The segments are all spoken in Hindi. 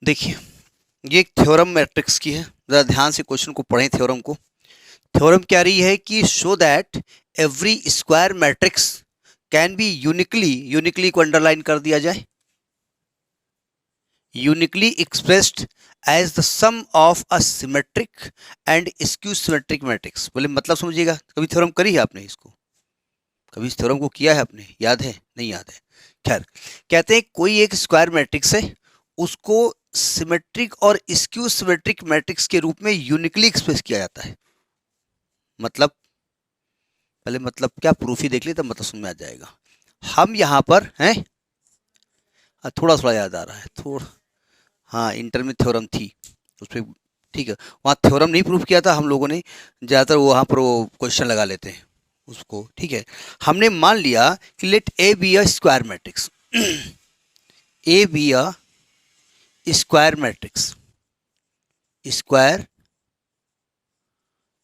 देखिए, ये एक थ्योरम मैट्रिक्स की है। ज़रा ध्यान से क्वेश्चन को पढ़ें थ्योरम को। थ्योरम क्या रही है कि show that every square matrix can be uniquely को अंडरलाइन कर दिया जाए, uniquely expressed as the sum of a symmetric and skew symmetric matrix. बोले मतलब समझिएगा, कभी थ्योरम करी है आपने इसको? कभी इस थ्योरम को किया है आपने? याद है? नहीं याद है? खैर, कहते हैं कोई एक स्क्वायर मैट्रिक्स है, उसको सिमेट्रिक और स्क्यू सिमेट्रिक मैट्रिक्स के रूप में यूनिकली एक्सप्रेस किया जाता है। मतलब पहले मतलब क्या प्रूफ ही देख ली तब मतलब समझ में आ जाएगा। हम यहाँ पर हैं, थोड़ा थोड़ा याद आ रहा है थोड़ा। हाँ, इंटर में थ्योरम थी उस पर, ठीक है। वहाँ थ्योरम नहीं प्रूफ किया था हम लोगों ने, ज़्यादातर वहाँ पर वो क्वेश्चन लगा लेते हैं उसको, ठीक है। हमने मान लिया कि let A be a square matrix, A be a square matrix, square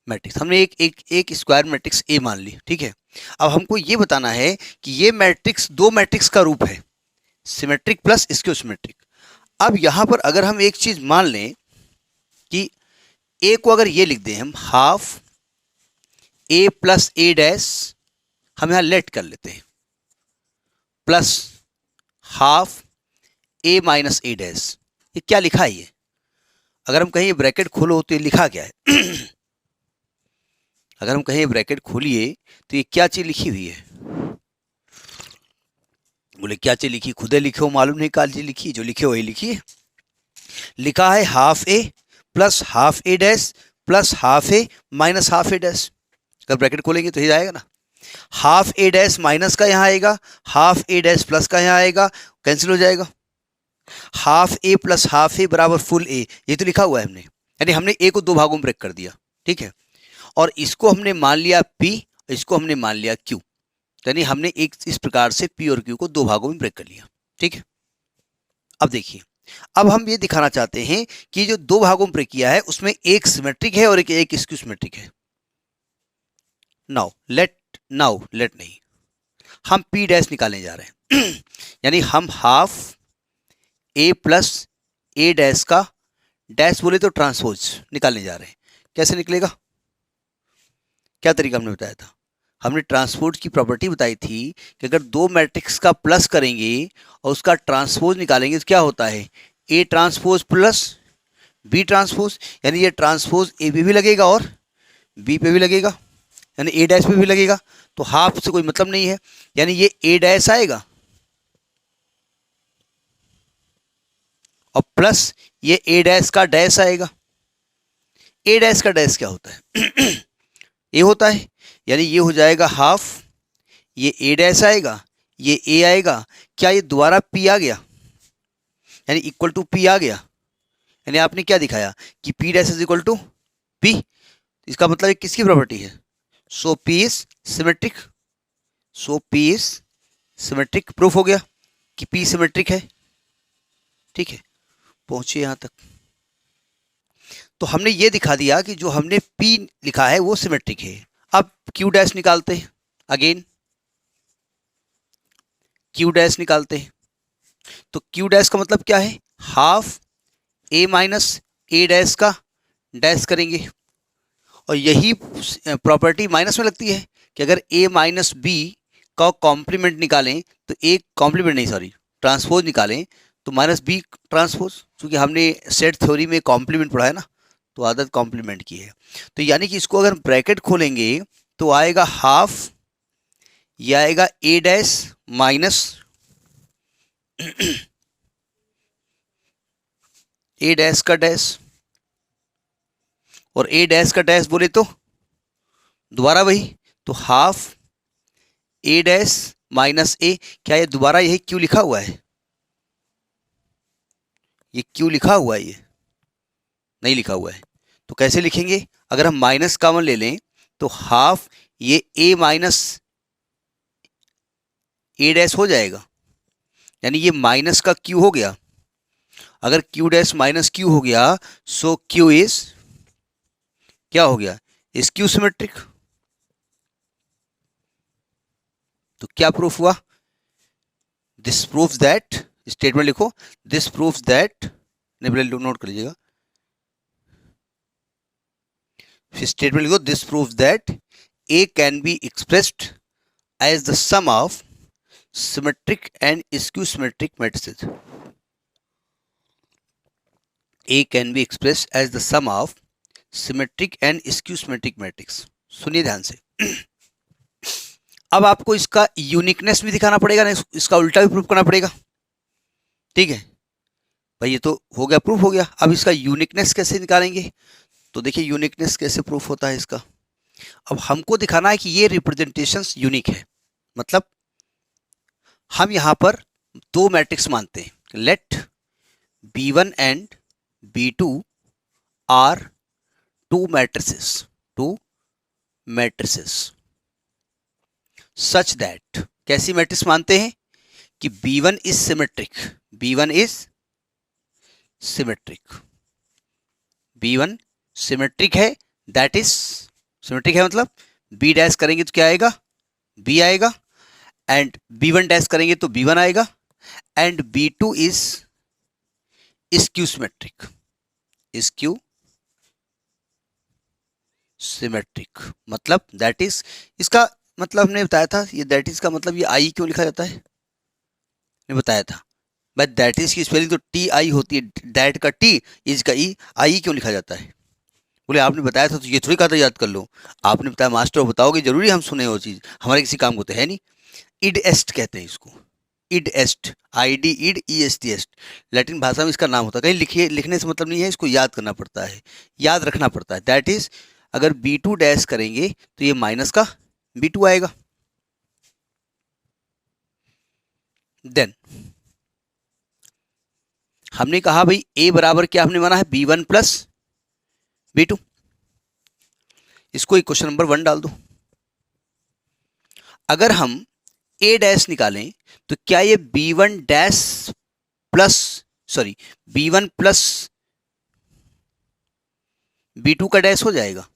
matrix हमने एक स्क्वायर मैट्रिक्स ए मान ली, ठीक है। अब हमको ये बताना है कि ये मैट्रिक्स दो मैट्रिक्स का रूप है, सिमेट्रिक प्लस स्क्यू सिमेट्रिक। अब यहां पर अगर हम एक चीज मान लें कि ए को अगर ये लिख दें हम हाफ ए प्लस ए डैश, हम यहां लेट कर लेते हैं, प्लस हाफ ए माइनस ए डैश। ये क्या लिखा है ये? अगर हम कहीं ब्रैकेट खोलो तो ये लिखा क्या है? अगर हम कहीं ब्रैकेट खोलिए तो ये क्या चीज लिखी हुई है? बोले क्या चीज लिखी? खुदे लिखे हो, मालूम नहीं क्या चीज लिखी, जो लिखे हो वही लिखिए। लिखा है हाफ ए प्लस हाफ ए डैश प्लस हाफ ए माइनस हाफ ए डैश। अगर ब्रैकेट खोलेंगे तो ये आएगा ना, हाफ ए डैश माइनस का यहाँ आएगा, हाफ ए डैश प्लस का यहाँ आएगा, कैंसिल हो जाएगा। हाफ ए प्लस हाफ ए बराबर फुल ए, ये तो लिखा हुआ है हमने, यानी हमने ए को दो भागों में ब्रेक कर दिया, ठीक है। और इसको हमने मान लिया पी, इसको हमने मान लिया क्यू, यानी हमने एक इस प्रकार से पी और क्यू को दो भागों में ब्रेक कर लिया, ठीक है। अब देखिए, अब हम ये दिखाना चाहते हैं कि जो दो भागों में ब्रेक किया है उसमें एक सिमेट्रिक है और एक स्क्यू सिमेट्रिक है। नाउ लेट नहीं, हम पी डैश निकालने जा रहे हैं। यानी हम हाफ ए प्लस ए डैश का डैश बोले तो ट्रांसपोज निकालने जा रहे हैं। कैसे निकलेगा? क्या तरीका हमने बताया था? हमने ट्रांसपोज की प्रॉपर्टी बताई थी कि अगर दो मैट्रिक्स का प्लस करेंगे और उसका ट्रांसपोज निकालेंगे तो क्या होता है? A transpose plus B transpose, यानी ये ट्रांसपोज ए पे भी लगेगा और बी पे भी लगेगा, यानी ए डैश पे भी लगेगा। तो हाफ से कोई मतलब नहीं है, यानी ये ए डैश आएगा और प्लस ये ए डैश का डैश आएगा। ए डैश का डैश क्या होता है? ए होता है, यानी ये हो जाएगा हाफ, ये ए डैश आएगा, ये ए आएगा। क्या ये दोबारा पी आ गया? यानी इक्वल टू पी आ गया। यानी आपने क्या दिखाया कि P dash is equal to P. इसका मतलब ये किसकी प्रॉपर्टी है? So P is symmetric, so P is symmetric. Proof हो गया कि पी सिमेट्रिक है, ठीक है। पहुंचिए यहां तक। तो हमने ये दिखा दिया कि जो हमने पी लिखा है वो सिमेट्रिक है। अब क्यू डैश निकालते हैं, अगेन क्यू डैश निकालते हैं। तो क्यू डैश का मतलब क्या है? हाफ ए माइनस ए डैश का डैश करेंगे, और यही प्रॉपर्टी माइनस में लगती है कि अगर ए माइनस बी का कॉम्प्लीमेंट निकालें तो एक कॉम्प्लीमेंट नहीं सॉरी ट्रांसपोज निकालें तो माइनस बी ट्रांसपोज, क्योंकि हमने सेट थ्योरी में कॉम्प्लीमेंट पढ़ा है ना, तो आदत कॉम्प्लीमेंट की है। तो यानी कि इसको अगर ब्रैकेट खोलेंगे तो आएगा हाफ, ये आएगा ए डैश माइनस ए डैश का डैश, और ए डैश का डैश बोले तो दोबारा वही, तो हाफ ए डैश माइनस ए। क्या ये दोबारा यही क्यू लिखा हुआ है? ये क्यू लिखा हुआ है? ये नहीं लिखा हुआ है। तो कैसे लिखेंगे? अगर हम माइनस कॉमन ले लें तो हाफ ये ए माइनस ए डैश हो जाएगा, यानी ये माइनस का क्यू हो गया। अगर क्यू डैश माइनस क्यू हो गया सो क्यू इज क्या हो गया? Is skew symmetric. तो क्या प्रूफ हुआ? दिस प्रूव्स दैट, स्टेटमेंट लिखो, दिस प्रूव्स दैट नहीं पहले नोट कर लीजिएगा, फिर स्टेटमेंट लिखो, this proves that A can be expressed as the sum of symmetric and skew symmetric matrices. A can be expressed as the sum of symmetric and skew symmetric matrix. सुनिए ध्यान से। अब आपको इसका यूनिकनेस भी दिखाना पड़ेगा ना, इसका उल्टा भी प्रूफ करना पड़ेगा, ठीक है भाई। ये तो हो गया, प्रूफ हो गया। अब इसका यूनिकनेस कैसे निकालेंगे? तो देखिए यूनिकनेस कैसे प्रूफ होता है इसका। अब हमको दिखाना है कि ये रिप्रेजेंटेशंस यूनिक है, मतलब हम यहां पर दो मैट्रिक्स मानते हैं, let B1 and B2 are two matrices such that, कैसी मैट्रिक्स मानते हैं कि B1 is symmetric, B1 is symmetric, B1 symmetric है, दैट इज सिमेट्रिक है, मतलब B डैश करेंगे तो क्या आएगा, B आएगा, एंड B1 डैश करेंगे तो B1 आएगा, and B2 is skew symmetric, skew symmetric, मतलब दैट इज, इसका मतलब हमने बताया था, ये दैट इज का मतलब ये आई क्यों लिखा जाता है, ने बताया था भाई। दैट इज की स्पेलिंग तो टी आई होती है, दैट का टी, इज का ई, आई क्यों लिखा जाता है? बोले आपने बताया था तो ये थोड़ी कहा था याद कर लो, आपने बताया मास्टर बताओगे जरूरी हम सुने वो चीज़, हमारे किसी काम को तो है नहीं। इड एस्ट कहते हैं इसको, id est, I D id E S T est, Latin भाषा में इसका नाम होता है। कहीं लिखिए, लिखने से मतलब नहीं है, इसको याद करना पड़ता है, याद रखना पड़ता है। दैट इज अगर B2 डैश करेंगे तो ये माइनस का B2 आएगा। देन हमने कहा भाई A बराबर क्या हमने माना है, B1 प्लस B2। इसको क्वेश्चन नंबर 1 डाल दो। अगर हम A डैश निकालें तो क्या ये B1 dash plus, sorry B1 plus B2 का डैश हो जाएगा?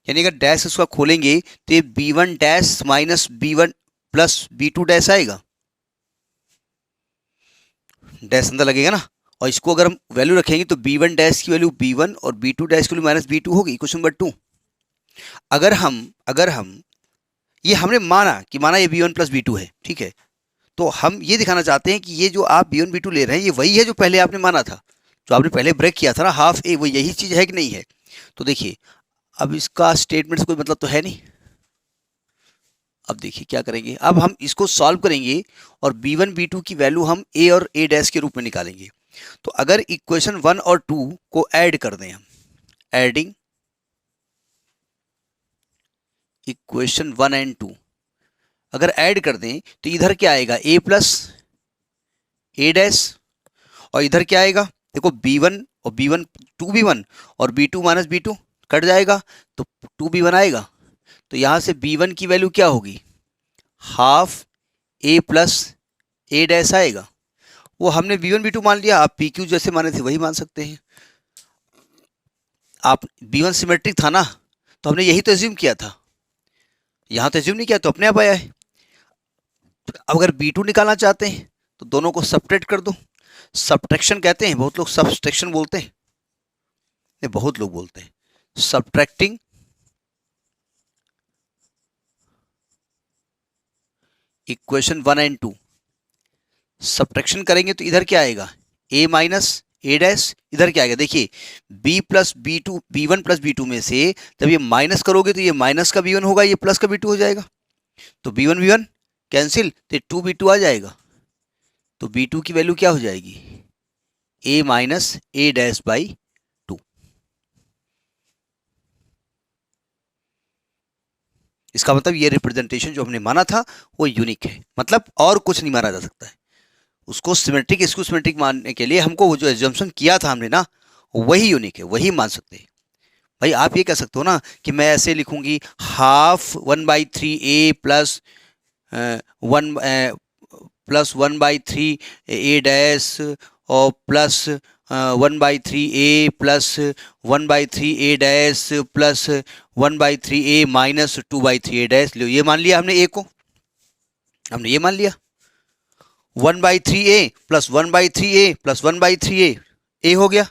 यानी अगर डैश इसका खोलेंगे तो ये B1 dash minus B1 plus B2 dash आएगा, डैश अंदर लगेगा ना। और इसको अगर हम वैल्यू रखेंगे तो B1 डैश की वैल्यू B1 और B2 डैश की वैल्यू माइनस B2 होगी। क्वेश्चन नंबर 2, अगर हम ये हमने माना कि माना ये B1 प्लस B2 है, ठीक है, तो हम ये दिखाना चाहते हैं कि ये जो आप B1 B2 ले रहे हैं ये वही है जो पहले आपने माना था, जो आपने पहले ब्रेक किया था ना, हाफ ए, वो यही चीज़ है कि नहीं है? तो देखिए अब इसका स्टेटमेंट से कोई मतलब तो है नहीं। अब देखिए क्या करेंगे, अब हम इसको सॉल्व करेंगे और B1 B2 की वैल्यू हम A और A डैश के रूप में निकालेंगे। तो अगर इक्वेशन 1 और 2 को ऐड कर दें हम, एडिंग इक्वेशन 1 एंड 2 अगर ऐड कर दें तो इधर क्या आएगा, A प्लस A डैश, और इधर क्या आएगा, देखो B1 और B1 2B1 और B2 माइनस B2 कट जाएगा तो 2B1 आएगा। तो यहाँ से B1 की वैल्यू क्या होगी, half A plus A dash आएगा। वो हमने B1 B2 मान लिया, आप PQ जैसे माने थे वही मान सकते हैं। आप B1 सिमेट्रिक था ना, तो हमने यही तो एज्यूम किया था, यहाँ तो एज्यूम नहीं किया, तो अपने आप आया है। अब अगर B2 निकालना चाहते हैं तो दोनों को सब्ट्रैक्ट कर दो, सब्ट्रैक्शन कहते हैं, बहुत लोग सब्सट्रैक्शन बोलते हैं, नहीं बहुत लोग बोलते हैं सब्ट्रैक्टिंग इक्वेशन 1 एंड 2। सब्ट्रैक्शन करेंगे तो इधर क्या आएगा, A माइनस A डैश, इधर क्या आएगा, देखिए B plus B2, B1 plus B2 में से जब ये माइनस करोगे तो ये माइनस का B1 होगा, ये प्लस का B2 हो जाएगा, तो B1 B1 कैंसिल, तो 2B2 आ जाएगा। तो B2 की वैल्यू क्या हो जाएगी, A minus A dash by 2। इसका मतलब ये रिप्रेजेंटेशन जो हमने माना था वो यूनिक है, मतलब और कुछ नहीं माना जा सकता है। उसको सिमेट्रिक इसको सिमेट्रिक मानने के लिए हमको वो जो एजम्पशन किया था हमने ना, वही यूनिक है, वही मान सकते हैं। भाई आप ये कह सकते हो ना कि मैं ऐसे लिखूंगी, half 1/3 A plus 1/3 A dash और plus 1/3 A plus 1/3 A dash plus 1/3 A minus 2/3 A dash. लो ये मान लिया हमने A को, हमने ये मान लिया। 1/3a plus 1/3a plus 1/3a ए हो गया,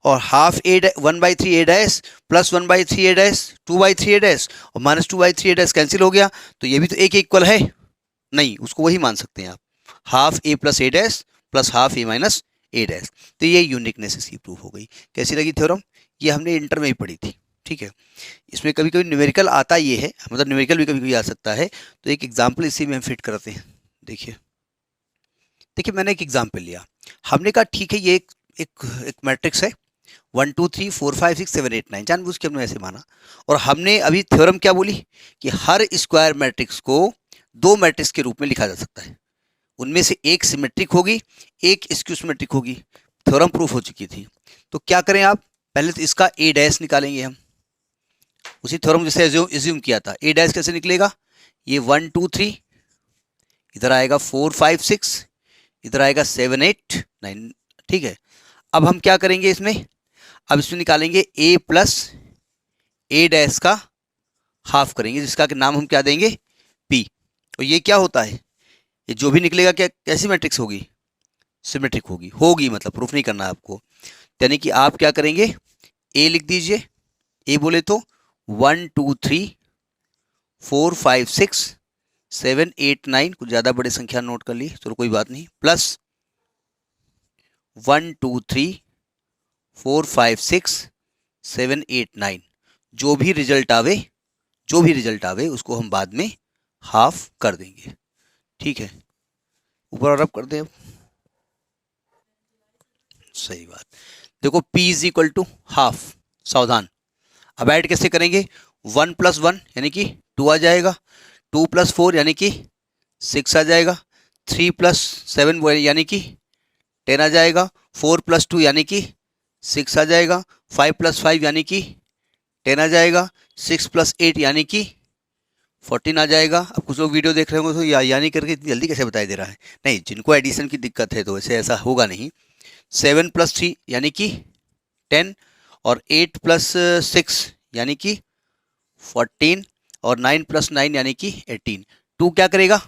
और half A 1/3 a dash plus 1/3 a dash 2/3 a dash और माइनस 2/3 a डैश कैंसिल हो गया, तो ये भी तो ए के इक्वल है नहीं, उसको वही मान सकते हैं आप, हाफ ए प्लस ए डैश प्लस हाफ ए माइनस ए डैश। तो ये यूनिकनेस इसकी प्रूफ हो गई। कैसी लगी थ्योरम? ये हमने इंटर में ही पढ़ी थी, ठीक है। इसमें कभी कभी न्यूमेरिकल आता ये है, मतलब न्यूमेरिकल भी कभी कभी आ सकता है, तो एक एग्जाम्पल इसी में हम फिट करते हैं। देखिए देखिए मैंने एक एग्जाम्पल लिया, हमने कहा ठीक है ये एक मैट्रिक्स है 1 2 3 4 5 6 7 8 9, जानबूझ के हमने ऐसे माना, और हमने अभी थ्योरम क्या बोली कि हर स्क्वायर मैट्रिक्स को दो मैट्रिक्स के रूप में लिखा जा सकता है, उनमें से एक सिमेट्रिक होगी एक स्क्यू सिमेट्रिक होगी। थ्योरम प्रूफ हो चुकी थी। तो क्या करें आप, पहले तो इसका ए डैश निकालेंगे हम, उसी थ्योरम जैसे एज्यूम किया था। ए डैश कैसे निकलेगा, ये 1 2 3, इधर आएगा 4 5 6, इधर आएगा 7 8 9, ठीक है। अब हम क्या करेंगे इसमें, अब इसमें निकालेंगे ए प्लस ए डैश का हाफ करेंगे, जिसका कि नाम हम क्या देंगे, पी। और ये क्या होता है, ये जो भी निकलेगा क्या कैसी मैट्रिक्स होगी, सिमेट्रिक होगी, होगी मतलब प्रूफ नहीं करना है आपको। यानी कि आप क्या करेंगे, ए लिख दीजिए, ए बोले तो 1 2 3 4 5 6 7 8 9, कुछ ज़्यादा बड़े संख्या नोट कर ली, चलो कोई बात नहीं, प्लस 1 2 3 4 5 6 7 8 9, जो भी रिजल्ट आवे उसको हम बाद में हाफ कर देंगे, ठीक है। ऊपर और अब कर दें अब, सही बात। देखो P is equal to half, सावधान। अब ऐड कैसे करेंगे, 1 प्लस 1 यानी कि 2 आ जाएगा, 2 प्लस 4 यानी कि 6 आ जाएगा, 3 प्लस 7 यानी कि 10 आ जाएगा, 4 प्लस 2 यानी कि 6 आ जाएगा, 5 प्लस 5 यानी कि 10 आ जाएगा, 6 प्लस 8 यानी कि 14 आ जाएगा। अब कुछ लोग वीडियो देख रहे होंगे तो यानी करके इतनी जल्दी कैसे बताई दे रहा है, नहीं, जिनको एडिशन की दिक्कत है तो वैसे ऐसा होगा नहीं। 7 प्लस 3 यानी कि 10, और 8 प्लस 6 यानी कि 14, और 9 प्लस 9 यानी कि 18। 2 क्या करेगा,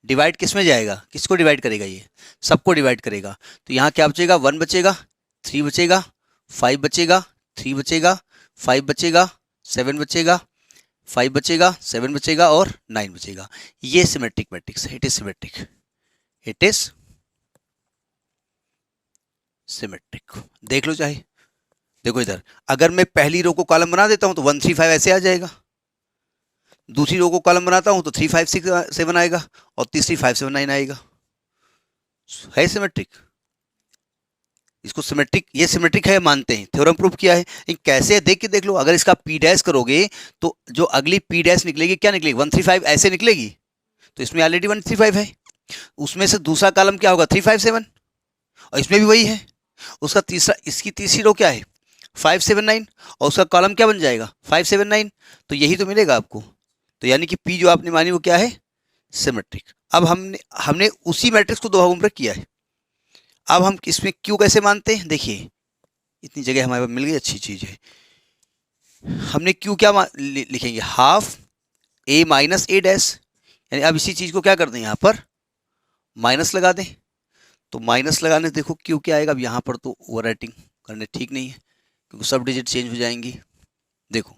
डिवाइड किस में जाएगा, किसको डिवाइड करेगा, ये सबको डिवाइड करेगा। तो यहाँ क्या बचेगा, 1 बचेगा, 3 बचेगा, 5 बचेगा, 3 बचेगा, 5 बचेगा, 7 बचेगा, 5 बचेगा, 7 बचेगा और 9 बचेगा। ये सिमेट्रिक मैट्रिक्स है, it is symmetric, it is symmetric. देख लो चाहे, देखो इधर अगर मैं पहली रो को कॉलम बना देता हूं तो 1 3 5 ऐसे आ जाएगा, दूसरी रो को कॉलम बनाता हूं तो 3 5 6 7 आएगा, और तीसरी 5 7 9 आएगा। है सिमेट्रिक, इसको सिमेट्रिक, ये सिमेट्रिक है मानते हैं, थ्योरम प्रूफ किया है। लेकिन कैसे है देख के देख लो, अगर इसका पी डैश करोगे तो जो अगली पी डैश निकलेगी क्या निकलेगी, 1 3 5 ऐसे निकलेगी, तो इसमें ऑलरेडी 1 3 5 है, उसमें से दूसरा कॉलम क्या होगा 3 5 7, और इसमें भी वही है। उसका तीसरा, इसकी तीसरी रो क्या है 5 7 9, और उसका कॉलम क्या बन जाएगा 5 7 9, तो यही तो मिलेगा आपको। तो यानी कि पी जो आपने मानी वो क्या है, सिमेट्रिक। अब हमने हमने उसी मैट्रिक्स को दो भागों में किया है। अब हम इसमें क्यू कैसे मानते हैं, देखिए इतनी जगह हमारे पास मिल गई, अच्छी चीज़ है। हमने क्यू क्या लिखेंगे, हाफ ए माइनस ए डैश, यानी अब इसी चीज़ को क्या कर दें, यहाँ पर माइनस लगा दें। तो माइनस लगाने देखो क्यू क्या आएगा, अब यहाँ पर तो ओवर राइटिंग करने ठीक नहीं है क्योंकि सब डिजिट चेंज हो जाएंगी। देखो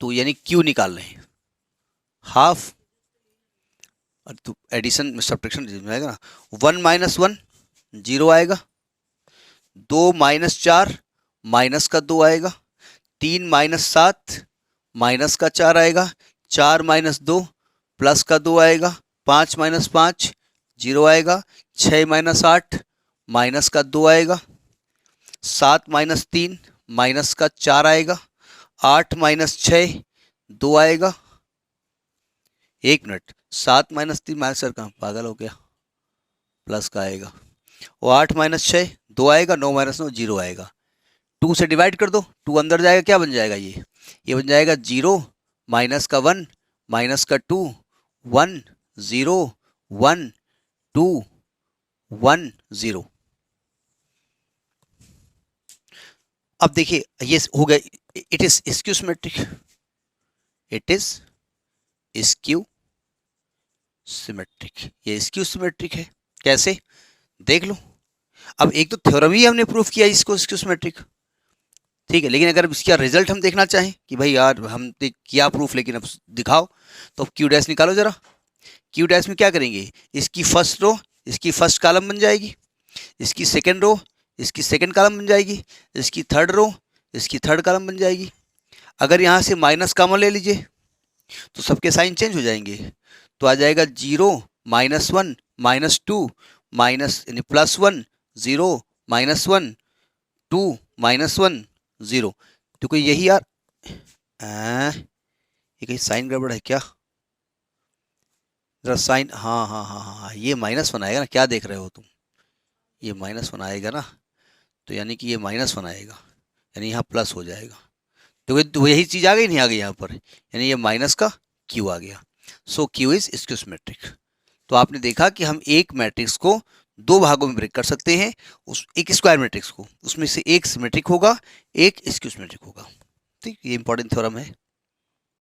तो यानी क्यू निकाल रहे हैं, हाफ, तो एडिशन में सब्ट्रैक्शन में आएगा ना, 1 माइनस 1 0 आएगा, 2 माइनस 4 माइनस का 2 आएगा, 3 माइनस 7 माइनस का 4 आएगा, 4 माइनस 2 प्लस का 2 आएगा, 5 माइनस 5 0 आएगा, 6 माइनस 8 माइनस का 2 आएगा, 7 माइनस 3 माइनस का 4 आएगा, 8 माइनस 6 2 आएगा। एक मिनट, 7 माइनस 3 माइनस 4 कहाँ, पागल हो गया, प्लस का आएगा, और 8 माइनस 6 2 आएगा, 9 माइनस 9 0 आएगा। 2 से डिवाइड कर दो, 2 अंदर जाएगा, क्या बन जाएगा ये बन जाएगा 0 माइनस का 1 माइनस का 2 1 0 1 2 1 0। अब देखिए ये हो गया, it is skew symmetric, it is skew symmetric, ये स्क्यू सिमेट्रिक है। कैसे, देख लो। अब एक तो थ्योरम ही हमने प्रूफ किया इसको स्क्यू सिमेट्रिक, ठीक है, लेकिन अगर इसका रिजल्ट हम देखना चाहें कि भाई यार हम किया प्रूफ लेकिन अब दिखाओ, तो क्यू डैश निकालो जरा। क्यू डैश में क्या करेंगे, इसकी फर्स्ट रो इसकी फर्स्ट कॉलम बन जाएगी, इसकी सेकंड रो इसकी सेकंड कॉलम बन जाएगी, इसकी थर्ड रो इसकी थर्ड कॉलम बन जाएगी। अगर यहाँ से माइनस कॉमन ले लीजिए तो सबके साइन चेंज हो जाएंगे, तो आ जाएगा 0 -1 -2 माइनस यानी +1 0 -1 2 -1 0। तो कोई यही यार ये कहीं साइन गड़बड़ है क्या, जरा साइन, हाँ हाँ हाँ हाँ हाँ, ये -1 आएगा ना, क्या देख रहे हो तुम, ये -1 आएगा ना, तो यानी कि ये -1 आएगा, यानी यहाँ प्लस हो जाएगा। तो यही चीज़ आ गई, नहीं आ गई यहाँ पर, यानी ये माइनस का क्यू आ गया। सो क्यू इज स्क्यू सिमेट्रिक। तो आपने देखा कि हम एक मैट्रिक्स को दो भागों में ब्रेक कर सकते हैं, उस एक स्क्वायर मैट्रिक्स को, उसमें से एक सिमेट्रिक होगा एक स्क्यू सिमेट्रिक होगा। ठीक, ये इंपॉर्टेंट थ्योरम है।